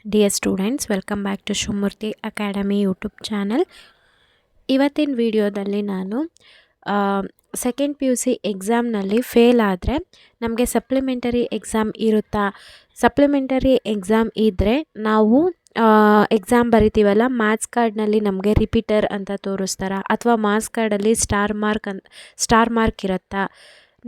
Dear students, welcome back to Shumurti Academy YouTube channel. ಇವತ್ತಿನ ವಿಡಿಯೋದಲ್ಲಿ ನಾನು ಸೆಕೆಂಡ್ ಪಿ ಯು ಸಿ ಎಕ್ಸಾಮ್ನಲ್ಲಿ fail ಆದರೆ ನಮಗೆ ಸಪ್ಲಿಮೆಂಟರಿ ಎಕ್ಸಾಮ್ ಇರುತ್ತಾ, ಸಪ್ಲಿಮೆಂಟರಿ ಎಕ್ಸಾಮ್ ಇದ್ದರೆ ನಾವು ಎಕ್ಸಾಮ್ ಬರಿತೀವಲ್ಲ, ಮಾರ್ಕ್ಸ್ ಕಾರ್ಡ್ನಲ್ಲಿ ನಮಗೆ ರಿಪೀಟರ್ ಅಂತ ತೋರಿಸ್ತಾರಾ ಅಥವಾ ಮಾರ್ಕ್ಸ್ ಕಾರ್ಡಲ್ಲಿ ಸ್ಟಾರ್ ಮಾರ್ಕ್ ಇರುತ್ತಾ,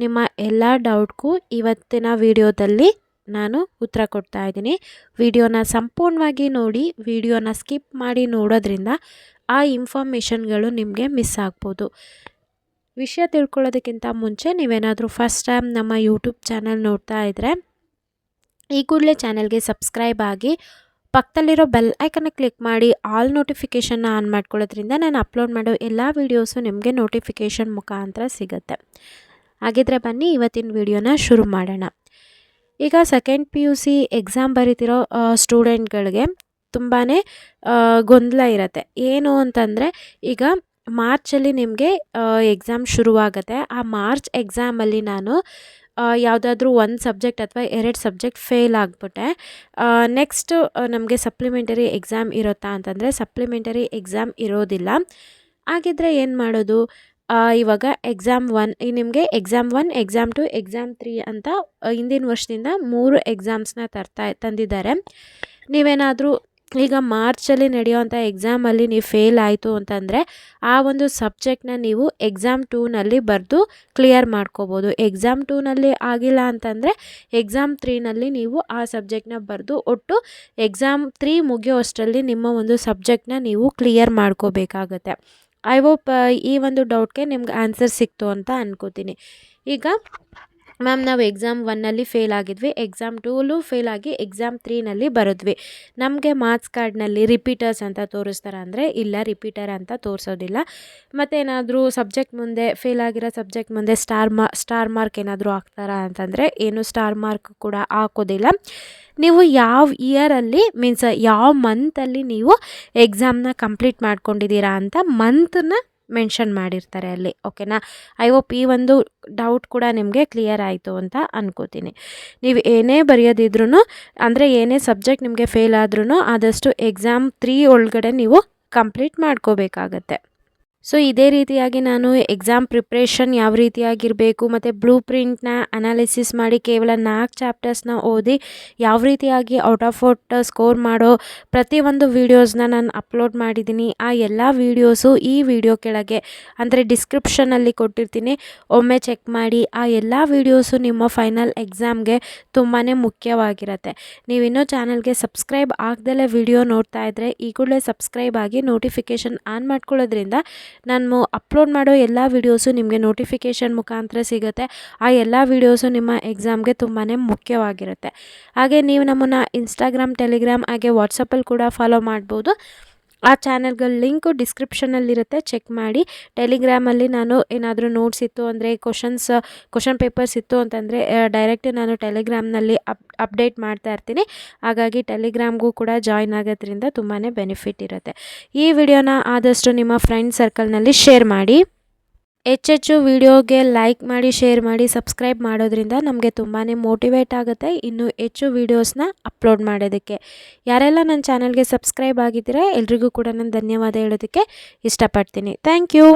ನಿಮ್ಮ ಎಲ್ಲ ಡೌಟ್ಗೂ ಇವತ್ತಿನ ವಿಡಿಯೋದಲ್ಲಿ ನಾನು ಉತ್ತರ ಕೊಡ್ತಾ ಇದ್ದೀನಿ. ವಿಡಿಯೋನ ಸಂಪೂರ್ಣವಾಗಿ ನೋಡಿ, ವಿಡಿಯೋನ ಸ್ಕಿಪ್ ಮಾಡಿ ನೋಡೋದ್ರಿಂದ ಆ ಇನ್ಫಾರ್ಮೇಷನ್ಗಳು ನಿಮಗೆ ಮಿಸ್ ಆಗ್ಬೋದು. ವಿಷಯ ತಿಳ್ಕೊಳ್ಳೋದಕ್ಕಿಂತ ಮುಂಚೆ ನೀವೇನಾದರೂ ಫಸ್ಟ್ ಟೈಮ್ ನಮ್ಮ ಯೂಟ್ಯೂಬ್ ಚಾನಲ್ ನೋಡ್ತಾ ಇದ್ದರೆ ಈ ಕೂಡಲೇ ಚಾನಲ್ಗೆ ಸಬ್ಸ್ಕ್ರೈಬ್ ಆಗಿ ಪಕ್ಕದಲ್ಲಿರೋ ಬೆಲ್ ಐಕನ್ನ ಕ್ಲಿಕ್ ಮಾಡಿ ಆಲ್ ನೋಟಿಫಿಕೇಷನ್ನ ಆನ್ ಮಾಡ್ಕೊಳ್ಳೋದ್ರಿಂದ ನಾನು ಅಪ್ಲೋಡ್ ಮಾಡೋ ಎಲ್ಲ ವೀಡಿಯೋಸು ನಿಮಗೆ ನೋಟಿಫಿಕೇಷನ್ ಮುಖಾಂತರ ಸಿಗುತ್ತೆ. ಹಾಗಿದ್ರೆ ಬನ್ನಿ ಇವತ್ತಿನ ವಿಡಿಯೋನ ಶುರು ಮಾಡೋಣ. ಈಗ second P U C exam ಬರೀತಿರೋ ಸ್ಟೂಡೆಂಟ್ಗಳಿಗೆ ತುಂಬಾ ಗೊಂದಲ ಇರುತ್ತೆ. ಏನು ಅಂತಂದರೆ, ಈಗ ಮಾರ್ಚಲ್ಲಿ ನಿಮಗೆ ಎಕ್ಸಾಮ್ ಶುರುವಾಗುತ್ತೆ. ಆ ಮಾರ್ಚ್ ಎಕ್ಸಾಮಲ್ಲಿ ನಾನು ಯಾವುದಾದ್ರೂ ಒಂದು ಸಬ್ಜೆಕ್ಟ್ ಅಥವಾ 2 ಸಬ್ಜೆಕ್ಟ್ ಫೇಲ್ ಆಗಿಬಿಟ್ಟೆ, ನೆಕ್ಸ್ಟ್ ನಮಗೆ ಸಪ್ಲಿಮೆಂಟರಿ ಎಕ್ಸಾಮ್ ಇರುತ್ತಾ ಅಂತಂದರೆ ಸಪ್ಲಿಮೆಂಟರಿ ಎಕ್ಸಾಮ್ ಇರೋದಿಲ್ಲ. ಹಾಗಿದ್ರೆ ಏನು ಮಾಡೋದು? ಇವಾಗ ಎಕ್ಸಾಮ್ 1 ನಿಮಗೆ ಎಕ್ಸಾಮ್ 1, ಎಕ್ಸಾಮ್ 2, ಎಕ್ಸಾಮ್ 3 ಅಂತ ಹಿಂದಿನ ವರ್ಷದಿಂದ 3 ಎಕ್ಸಾಮ್ಸ್ನ ತಂದಿದ್ದಾರೆ. ನೀವೇನಾದರೂ ಈಗ ಮಾರ್ಚಲ್ಲಿ ನಡೆಯೋವಂಥ ಎಕ್ಸಾಮಲ್ಲಿ ನೀವು ಫೇಲ್ ಆಯಿತು ಅಂತಂದರೆ ಆ ಒಂದು ಸಬ್ಜೆಕ್ಟ್ನ ನೀವು ಎಕ್ಸಾಮ್ 2ನಲ್ಲಿ ಬರೆದು ಕ್ಲಿಯರ್ ಮಾಡ್ಕೋಬೋದು. ಎಕ್ಸಾಮ್ 2ನಲ್ಲಿ ಆಗಿಲ್ಲ ಅಂತಂದರೆ ಎಕ್ಸಾಮ್ 3ನಲ್ಲಿ ನೀವು ಆ ಸಬ್ಜೆಕ್ಟ್ನ ಬರೆದು ಒಟ್ಟು ಎಕ್ಸಾಮ್ 3 ಮುಗಿಯೋ ಅಷ್ಟರಲ್ಲಿ ನಿಮ್ಮ ಒಂದು ಸಬ್ಜೆಕ್ಟ್ನ ನೀವು ಕ್ಲಿಯರ್ ಮಾಡ್ಕೋಬೇಕಾಗತ್ತೆ. ಐ ಹೋಪ್ ಈ ಒಂದು ಡೌಟ್ಗೆ ನಿಮ್ಗೆ ಆನ್ಸರ್ ಸಿಕ್ತು ಅಂತ ಅನ್ಕೋತೀನಿ. ಈಗ ಮ್ಯಾಮ್ ನಾವು ಎಕ್ಸಾಮ್ 1ನಲ್ಲಿ ಫೇಲ್ ಆಗಿದ್ವಿ, ಎಕ್ಸಾಮ್ 2ಲೂ ಫೇಲ್ ಆಗಿ ಎಕ್ಸಾಮ್ 3ನಲ್ಲಿ ಬರೆದ್ವಿ, ನಮಗೆ ಮಾರ್ಕ್ಸ್ ಕಾರ್ಡ್ನಲ್ಲಿ ರಿಪೀಟರ್ಸ್ ಅಂತ ತೋರಿಸ್ತಾರೆ ಅಂದರೆ ಇಲ್ಲ, ರಿಪೀಟರ್ ಅಂತ ತೋರಿಸೋದಿಲ್ಲ. ಮತ್ತೇನಾದರೂ ಸಬ್ಜೆಕ್ಟ್ ಮುಂದೆ ಫೇಲ್ ಆಗಿರೋ ಸಬ್ಜೆಕ್ಟ್ ಮುಂದೆ ಸ್ಟಾರ್ ಮಾರ್ಕ್ ಏನಾದರೂ ಹಾಕ್ತಾರಾ ಅಂತಂದರೆ ಏನು ಸ್ಟಾರ್ ಮಾರ್ಕ್ ಕೂಡ ಹಾಕೋದಿಲ್ಲ. ನೀವು ಯಾವ ಇಯರಲ್ಲಿ ಮೀನ್ಸ್ ಯಾವ ಮಂತಲ್ಲಿ ನೀವು ಎಕ್ಸಾಮ್ನ ಕಂಪ್ಲೀಟ್ ಮಾಡ್ಕೊಂಡಿದ್ದೀರಾ ಅಂತ ಮಂತನ್ನ ಮೆನ್ಷನ್ ಮಾಡಿರ್ತಾರೆ ಅಲ್ಲಿ. ಓಕೆನಾ? ಐ ಹೋಪ್ ಈ ಒಂದು ಡೌಟ್ ಕೂಡ ನಿಮಗೆ ಕ್ಲಿಯರ್ ಆಯಿತು ಅಂತ ಅನ್ಕೋತೀನಿ. ನೀವು ಏನೇ ಬರೆಯೋದಿದ್ರೂ ಅಂದರೆ ಏನೇ ಸಬ್ಜೆಕ್ಟ್ ನಿಮಗೆ ಫೇಲ್ ಆದ್ರೂ ಆದಷ್ಟು ಎಕ್ಸಾಮ್ 3 ಒಳಗಡೆ ನೀವು ಕಂಪ್ಲೀಟ್ ಮಾಡ್ಕೋಬೇಕಾಗತ್ತೆ. ಸೊ ಇದೇ ರೀತಿಯಾಗಿ ನಾನು ಎಕ್ಸಾಮ್ ಪ್ರಿಪ್ರೇಷನ್ ಯಾವ ರೀತಿಯಾಗಿರಬೇಕು ಮತ್ತು ಬ್ಲೂ ಪ್ರಿಂಟ್ನ ಅನಾಲಿಸಿಸ್ ಮಾಡಿ ಕೇವಲ 4 ಚಾಪ್ಟರ್ಸ್ನ ಓದಿ ಯಾವ ರೀತಿಯಾಗಿ ಔಟ್ ಆಫ್ ಔಟ್ ಸ್ಕೋರ್ ಮಾಡೋ ಪ್ರತಿಯೊಂದು ವೀಡಿಯೋಸ್ನ ನಾನು ಅಪ್ಲೋಡ್ ಮಾಡಿದ್ದೀನಿ. ಆ ಎಲ್ಲ ವೀಡಿಯೋಸು ಈ ವಿಡಿಯೋ ಕೆಳಗೆ ಅಂದರೆ ಡಿಸ್ಕ್ರಿಪ್ಷನಲ್ಲಿ ಕೊಟ್ಟಿರ್ತೀನಿ, ಒಮ್ಮೆ ಚೆಕ್ ಮಾಡಿ. ಆ ಎಲ್ಲ ವೀಡಿಯೋಸು ನಿಮ್ಮ ಫೈನಲ್ ಎಕ್ಸಾಮ್ಗೆ ತುಂಬಾ ಮುಖ್ಯವಾಗಿರುತ್ತೆ. ನೀವಿನ್ನೂ ಚಾನಲ್ಗೆ ಸಬ್ಸ್ಕ್ರೈಬ್ ಆಗದಲ್ಲೇ ವಿಡಿಯೋ ನೋಡ್ತಾ ಇದ್ದರೆ ಈ ಕೂಡಲೇ ಸಬ್ಸ್ಕ್ರೈಬ್ ಆಗಿ ನೋಟಿಫಿಕೇಷನ್ ಆನ್ ಮಾಡ್ಕೊಳ್ಳೋದ್ರಿಂದ ನಾನು ಅಪ್ಲೋಡ್ ಮಾಡೋ ಎಲ್ಲ ವೀಡಿಯೋಸು ನಿಮಗೆ ನೋಟಿಫಿಕೇಷನ್ ಮುಖಾಂತರ ಸಿಗುತ್ತೆ. ಆ ಎಲ್ಲ ವೀಡಿಯೋಸು ನಿಮ್ಮ ಎಕ್ಸಾಮ್ಗೆ ತುಂಬಾ ಮುಖ್ಯವಾಗಿರುತ್ತೆ. ಹಾಗೆ ನೀವು ನಮ್ಮನ್ನು ಇನ್ಸ್ಟಾಗ್ರಾಮ್, ಟೆಲಿಗ್ರಾಮ್ ಹಾಗೆ ವಾಟ್ಸಪ್ಪಲ್ಲಿ ಕೂಡ ಫಾಲೋ ಮಾಡ್ಬೋದು. ಆ ಚಾನಲ್ಗಳ ಲಿಂಕು ಡಿಸ್ಕ್ರಿಪ್ಷನಲ್ಲಿರುತ್ತೆ, ಚೆಕ್ ಮಾಡಿ. ಟೆಲಿಗ್ರಾಮಲ್ಲಿ ನಾನು ಏನಾದರೂ ನೋಟ್ಸ್ ಇತ್ತು ಅಂದರೆ ಕ್ವಶನ್ ಪೇಪರ್ಸ್ ಇತ್ತು ಅಂತಂದರೆ ಡೈರೆಕ್ಟ್ ನಾನು ಟೆಲಿಗ್ರಾಮ್ನಲ್ಲಿ ಅಪ್ಡೇಟ್ ಮಾಡ್ತಾ ಇರ್ತೀನಿ. ಹಾಗಾಗಿ ಟೆಲಿಗ್ರಾಮ್ಗೂ ಕೂಡ ಜಾಯ್ನ್ ಆಗೋದ್ರಿಂದ ತುಂಬಾ ಬೆನಿಫಿಟ್ ಇರುತ್ತೆ. ಈ ವಿಡಿಯೋನ ಆದಷ್ಟು ನಿಮ್ಮ ಫ್ರೆಂಡ್ ಸರ್ಕಲ್ನಲ್ಲಿ ಶೇರ್ ಮಾಡಿ. ಹೆಚ್ಚೆಚ್ಚು ವಿಡಿಯೋಗೆ ಲೈಕ್ ಮಾಡಿ, ಶೇರ್ ಮಾಡಿ, ಸಬ್ಸ್ಕ್ರೈಬ್ ಮಾಡೋದ್ರಿಂದ ನಮಗೆ ತುಂಬಾ ಮೋಟಿವೇಟ್ ಆಗುತ್ತೆ ಇನ್ನೂ ಹೆಚ್ಚು ವೀಡಿಯೋಸ್ನ ಅಪ್ಲೋಡ್ ಮಾಡೋದಕ್ಕೆ. ಯಾರೆಲ್ಲ ನನ್ನ ಚಾನಲ್ಗೆ ಸಬ್ಸ್ಕ್ರೈಬ್ ಆಗಿದ್ದೀರಾ ಎಲ್ರಿಗೂ ಕೂಡ ನಾನು ಧನ್ಯವಾದ ಹೇಳೋದಕ್ಕೆ ಇಷ್ಟಪಡ್ತೀನಿ. Thank you.